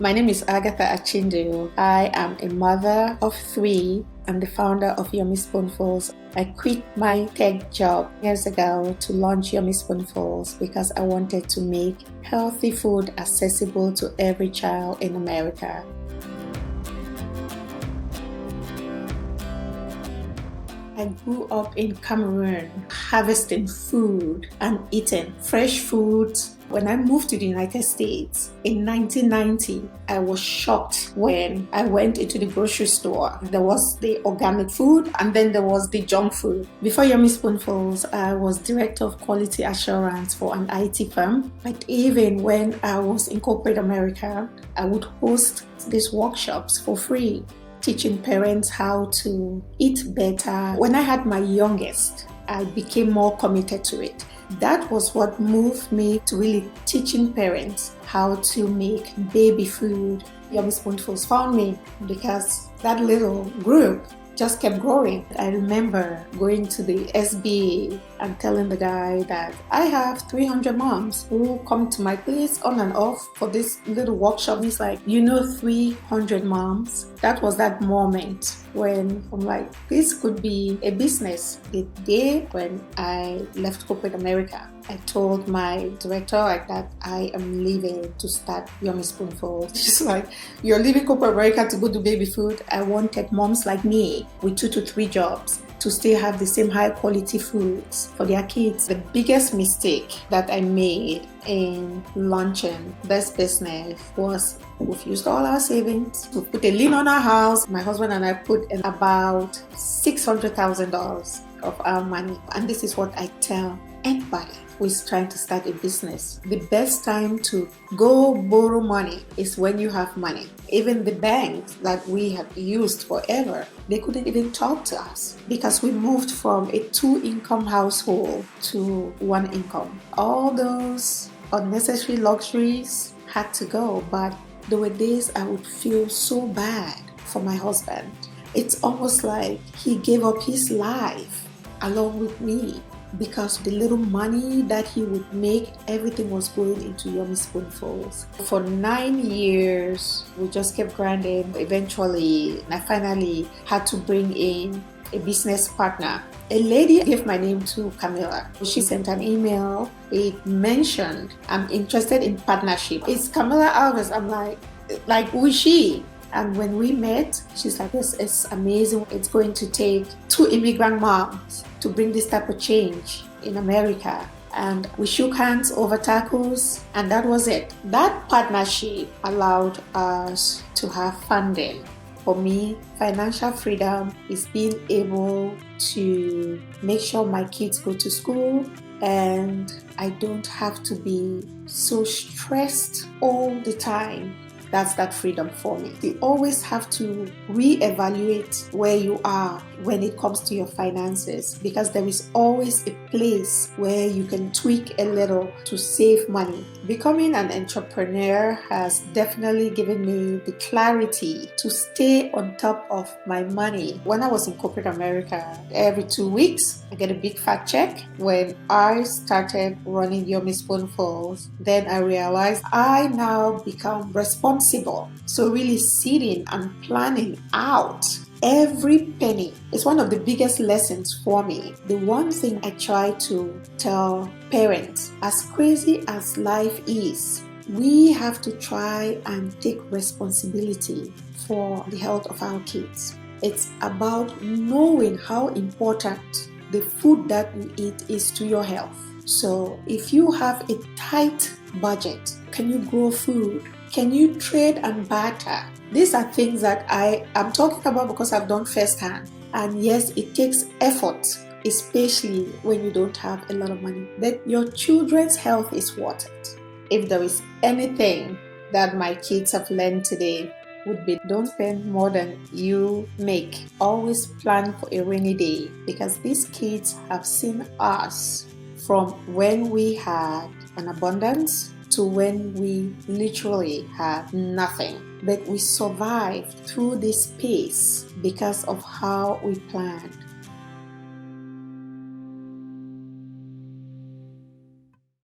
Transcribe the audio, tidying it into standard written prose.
My name is Agatha Achindu. I am a mother of three and the founder of Yummy Spoonfuls. I quit my tech job years ago to launch Yummy Spoonfuls because I wanted to make healthy food accessible to every child in America. I grew up in Cameroon, harvesting food and eating fresh foods. When I moved to the United States in 1990, I was shocked when I went into the grocery store. There was the organic food and then there was the junk food. Before Yummy Spoonfuls, I was director of quality assurance for an IT firm. But even when I was in corporate America, I would host these workshops for free, teaching parents how to eat better. When I had my youngest, I became more committed to it. That was what moved me to really teaching parents how to make baby food. Yummy Spoonfuls found me because that little group just kept growing. I remember going to the SBA and telling the guy that I have 300 moms who come to my place on and off for this little workshop. He's like, 300 moms? That was that moment when I'm like, this could be a business. The day when I left corporate America, I told my director that I am leaving to start Yummy Spoonfuls. She's like, you're leaving corporate America to go do baby food? I wanted moms like me with 2 to 3 jobs to still have the same high quality foods for their kids. The biggest mistake that I made in launching this business was we've used all our savings. We put a lien on our house. My husband and I put in about $600,000 of our money. And this is what I tell anybody who is trying to start a business. The best time to go borrow money is when you have money. Even the banks that we have used forever, they couldn't even talk to us because we moved from a 2-income household to 1 income. All those unnecessary luxuries had to go, but there were days I would feel so bad for my husband. It's almost like he gave up his life along with me, because the little money that he would make, everything was going into Yummy Spoonfuls. For 9 years, we just kept grinding. Eventually, I finally had to bring in a business partner. A lady gave my name to Camila. She sent an email. It mentioned, I'm interested in partnership. It's Camila Alves. I'm like, who is she? And when we met, she's like, this is amazing. It's going to take 2 immigrant moms to bring this type of change in America. And we shook hands over tacos, and that was it. That partnership allowed us to have funding. For me, financial freedom is being able to make sure my kids go to school and I don't have to be so stressed all the time. That's that freedom for me. You always have to reevaluate where you are when it comes to your finances, because there is always a place where you can tweak a little to save money. Becoming an entrepreneur has definitely given me the clarity to stay on top of my money. When I was in corporate America, every 2 weeks, I get a big fat check. When I started running Yummy Spoonfuls, then I realized I now become responsible. So really sitting and planning out every penny is one of the biggest lessons for me. The one thing I try to tell parents, as crazy as life is, we have to try and take responsibility for the health of our kids. It's about knowing how important the food that you eat is to your health. So if you have a tight budget, can you grow food? Can you trade and barter? These are things that I am talking about because I've done firsthand. And yes, it takes effort, especially when you don't have a lot of money. But your children's health is worth it. If there is anything that my kids have learned today, would be don't spend more than you make. Always plan for a rainy day, because these kids have seen us from when we had an abundance to when we literally had nothing. But we survived through this pace because of how we planned.